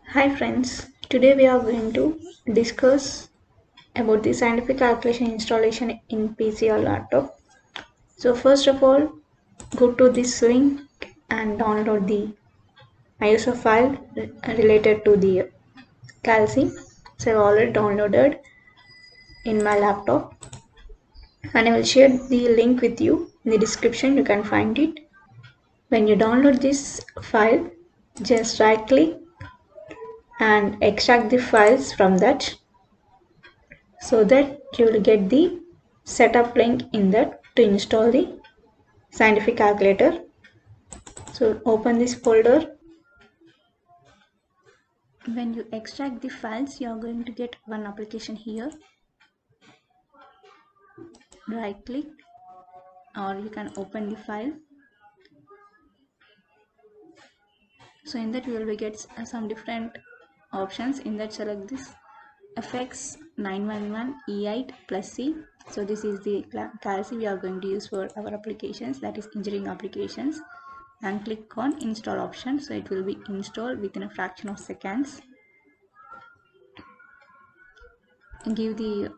Hi friends, today we are going to discuss about the scientific calculation installation in PC or laptop. So first of all, go to this link and download the ISO file related to the Calci. So I've already downloaded in my laptop and I will share the link with you in the description. You can find it. When you download this file, just right click and extract the files from that so that you will get the setup link in that to install the scientific calculator. So open this folder. When you extract the files, you are going to get one application here. Right click or you can open the file. So in that you will get some different options. In that select this FX 911 E8 plus C. So this is the Calci we are going to use for our applications, that is engineering applications, and click on install option. So it will be installed within a fraction of seconds. Give the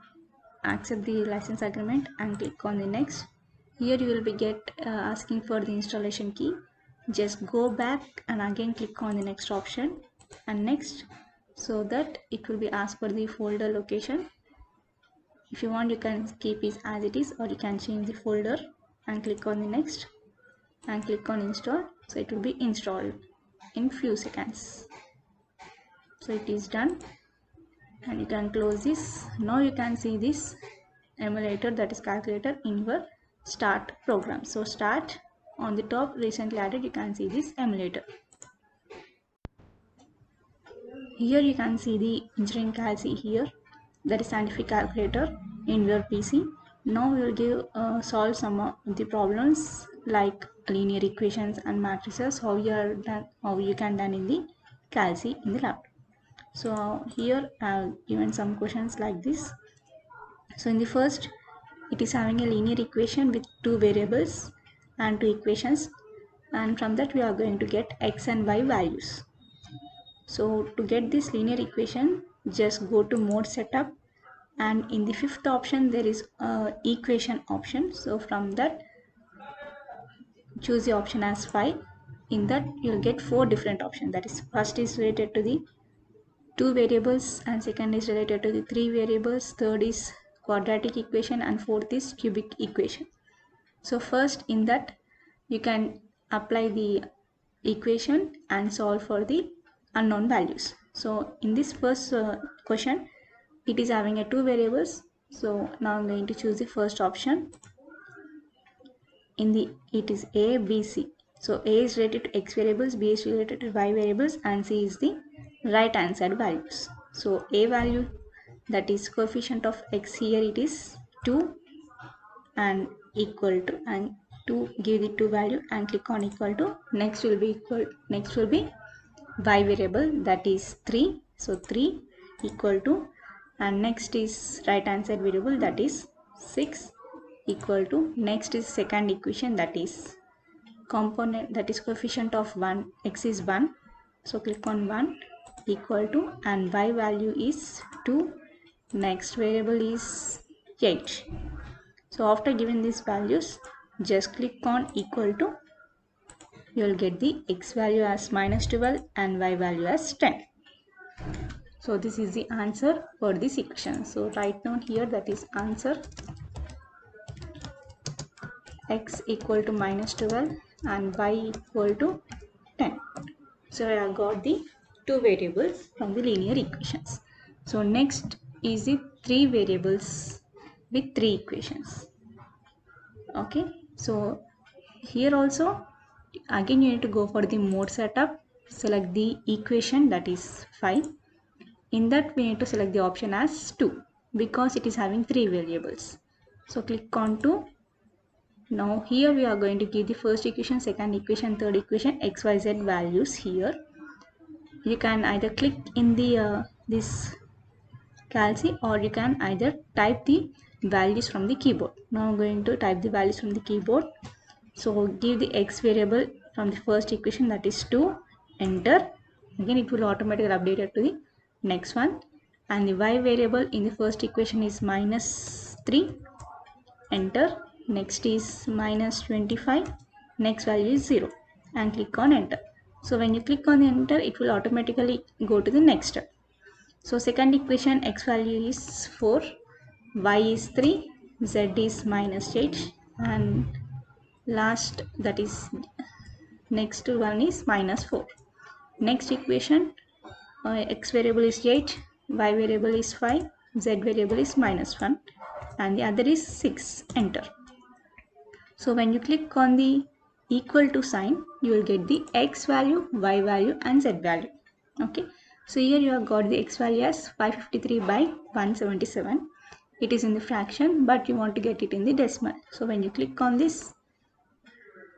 accept the license agreement and click on the next. Here you will be asking for the installation key. Just go back and again click on the next option and next, so that it will be asked for the folder location. If you want, you can keep it as it is or you can change the folder and click on the next and click on install. So it will be installed in few seconds. So it is done and you can close this. Now you can see this emulator, that is calculator, in your start program. So start on the top, recently added, you can see this emulator. Here you can see the engineering Calci here, that is scientific calculator in your PC. Now we will solve some of the problems like linear equations and matrices, how you can done in the Calci in the lab. So here I have given some questions like this. So in the first, it is having a linear equation with two variables and two equations, and from that we are going to get x and y values. So to get this linear equation, just go to mode setup, and in the fifth option there is a equation option. So from that, choose the option as 5. In that you'll get four different options. That is, first is related to the two variables and second is related to the three variables, third is quadratic equation, and fourth is cubic equation. So first in that you can apply the equation and solve for the unknown values. So in this first question, it is having a two variables. So now I'm going to choose the first option. In the it is a, b, c. So a is related to x variables, b is related to y variables, and c is the right hand side values. So a value, that is coefficient of x, here it is 2 and equal to, and to give the 2 value and click on equal to. Next will be y variable, that is 3. So 3 equal to, and next is right hand side variable, that is 6 equal to. Next is second equation, that is component, that is coefficient of 1, x is 1. So click on 1 equal to, and y value is 2. Next variable is 8. So after giving these values, just click on equal to. You will get the x value as -12 and y value as 10. So this is the answer for this equation. So write down here, that is answer x equal to -12 and y equal to 10. So I have got the two variables from the linear equations. So next is the three variables with three equations. Okay, so here also again you need to go for the mode setup, select the equation, that is 5. In that we need to select the option as 2 because it is having three variables. So click on 2. Now here we are going to give the first equation, second equation, third equation, xyz values here. You can either click in the this Calci, or you can either type the values from the keyboard. Now I'm going to type the values from the keyboard. So give the x variable from the first equation, that is 2, enter, Again it will automatically update it to the next one. And the y variable in the first equation is -3. Enter. Next is -25. Next value is 0 and click on enter. So when you click on enter, it will automatically go to the next step. So second equation, x value is 4, y is 3, z is -8, and last, that is next one is -4. Next equation, x variable is 8, y variable is 5, z variable is -1, and the other is 6. Enter. So when you click on the equal to sign, you will get the x value, y value and z value. Okay. So here you have got the x value as 553 by 177. It is in the fraction, but you want to get it in the decimal. So when you click on this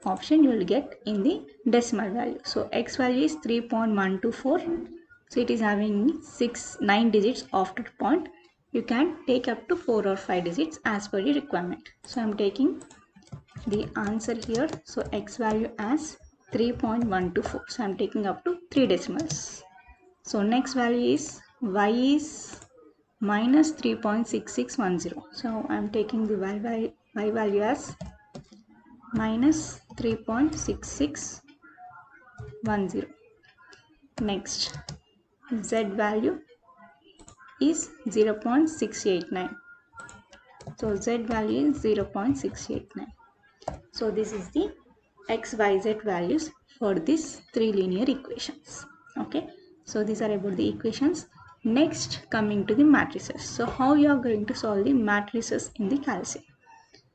option, you will get in the decimal value. So x value is 3.124. So it is having 9 digits after point. You can take up to 4 or 5 digits as per your requirement. So I am taking the answer here. So x value as 3.124. So I am taking up to 3 decimals. So next value is y is -3.6610. So I am taking the y value as -3.6610. Next, z value is 0.689. So z value is 0.689. So this is the x, y, z values for these 3 linear equations. Okay. So these are about the equations. Next, coming to the matrices. So how you are going to solve the matrices in the calcium.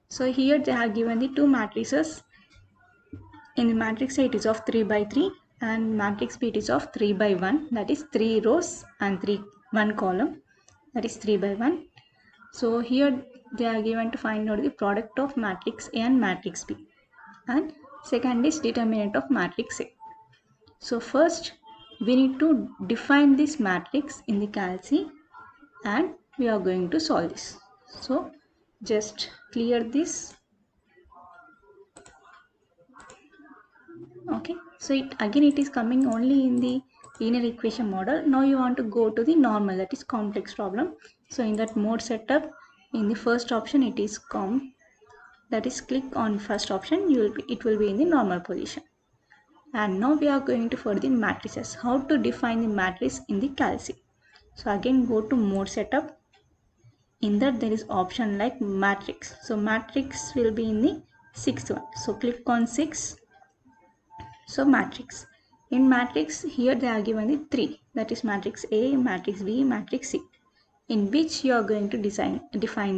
So here they have given the 2 matrices. In the matrix A it is of 3 by 3 and matrix B it is of 3 by 1, that is 3 rows and 1 column, that is 3 by 1. So here they are given to find out the product of matrix A and matrix B, and second is determinant of matrix A. So first we need to define this matrix in the calci and we are going to solve this. So just clear this. Okay, so it is coming only in the linear equation model. Now you want to go to the normal, that is complex problem. So in that mode setup, in the first option it is that is click on first option, it will be in the normal position. And now we are going to for the matrices, how to define the matrix in the calci. So again go to mode setup. In that there is option like matrix. So matrix will be in the sixth one. So click on 6. So matrix. In matrix, here they are given the 3. That is matrix A, matrix B, matrix C. In which you are going to define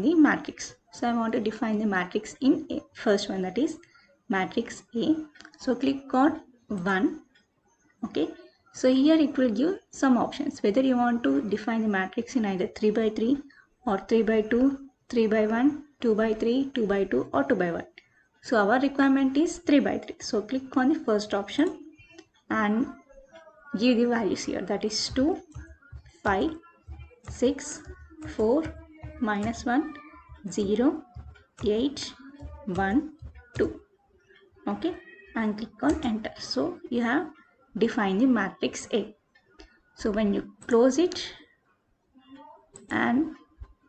the matrix. So I want to define the matrix in A. First one, that is matrix A. So click on 1. Okay. So here it will give some options. Whether you want to define the matrix in either 3 by 3 or 3 by 2, 3 by 1, 2 by 3, 2 by 2 or 2 by 1. So our requirement is 3 by 3. So click on the first option and give the values here. That is 2, 5, 6, 4, -1, 0, 8, 1, 2. Okay. And click on enter. So you have defined the matrix A. So when you close it and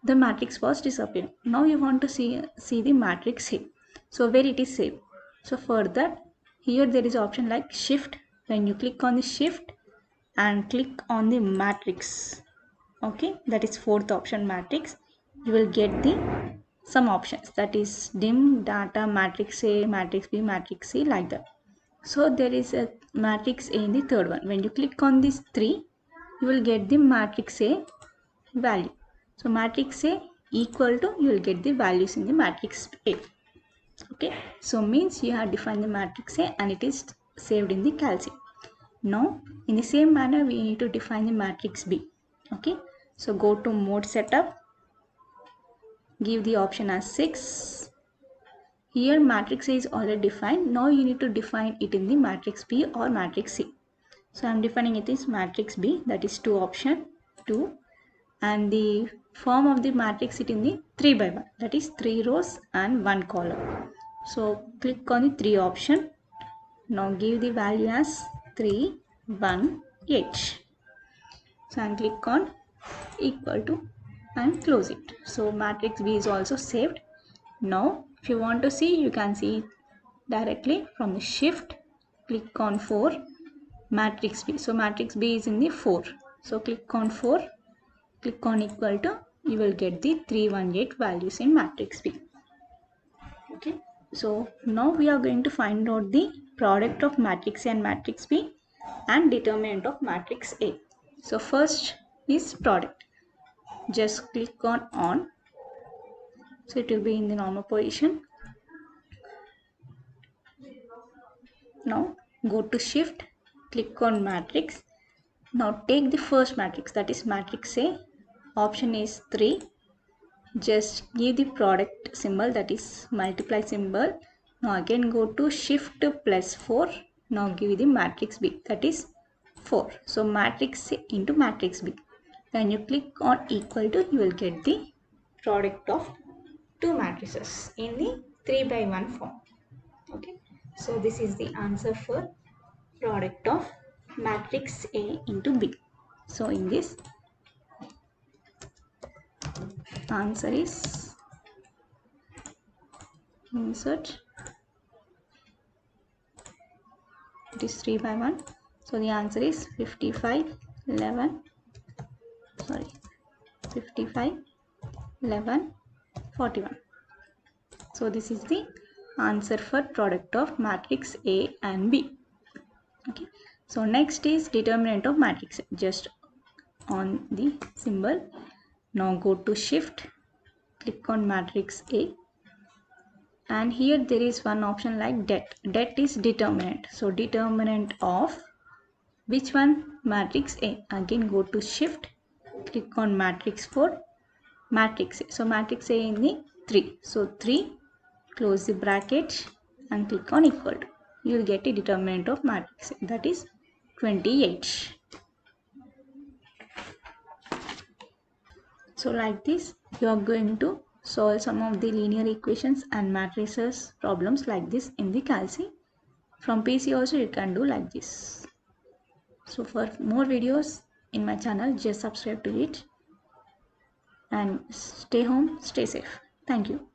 the matrix was disappearing. Now you want to see the matrix here. So where it is saved. So for that, here there is option like shift. When you click on the shift and click on the matrix, okay, that is fourth option, matrix, you will get the some options, that is dim, data, matrix A, matrix B, matrix C, like that. So there is a matrix A in the third one. When you click on these 3, you will get the matrix A value. So matrix A equal to, you will get the values in the matrix A. Okay, so means you have defined the matrix A and it is saved in the calci. Now in the same manner we need to define the matrix B. Okay, so go to mode setup, give the option as 6. Here matrix A is already defined. Now you need to define it in the matrix B or matrix C. So I am defining it as matrix B, that is 2 option 2, and the form of the matrix it in the 3 by 1, that is 3 rows and 1 column. So click on the 3 option. Now give the value as 3, 1, 28. So and click on equal to and close it. So matrix B is also saved. Now if you want to see, you can see directly from the shift, click on 4, matrix B. So matrix B is in the 4. So click on 4, click on equal to, you will get the 318 values in matrix B. Okay. So now we are going to find out the product of matrix A and matrix B and determinant of matrix A. So first is product. Just click on. So it will be in the normal position. Now go to shift, click on matrix. Now take the first matrix, that is matrix A. Option is 3. Just give the product symbol, that is multiply symbol. Now again go to shift plus 4. Now give the matrix B, that is 4. So matrix A into matrix B. When you click on equal to, you will get the product of two matrices in the 3 by 1 form. Okay. So this is the answer for product of matrix A into B. So in this, answer is insert, it is 3 by 1. So the answer is 55 11, sorry, 55 11 41. So this is the answer for product of matrix A and B. Okay. So next is determinant of matrix A. Just on the symbol. Now go to shift, click on matrix A, and here there is one option like det is determinant. So determinant of which one? Matrix A. Again go to shift, click on matrix 4, matrix A. So matrix A in the 3. So 3, close the bracket and click on equal to. You will get a determinant of matrix A, that is 28. So like this, you are going to solve some of the linear equations and matrices problems like this in the Calci. From PC also you can do like this. So for more videos in my channel, just subscribe to it and stay home, stay safe. Thank you.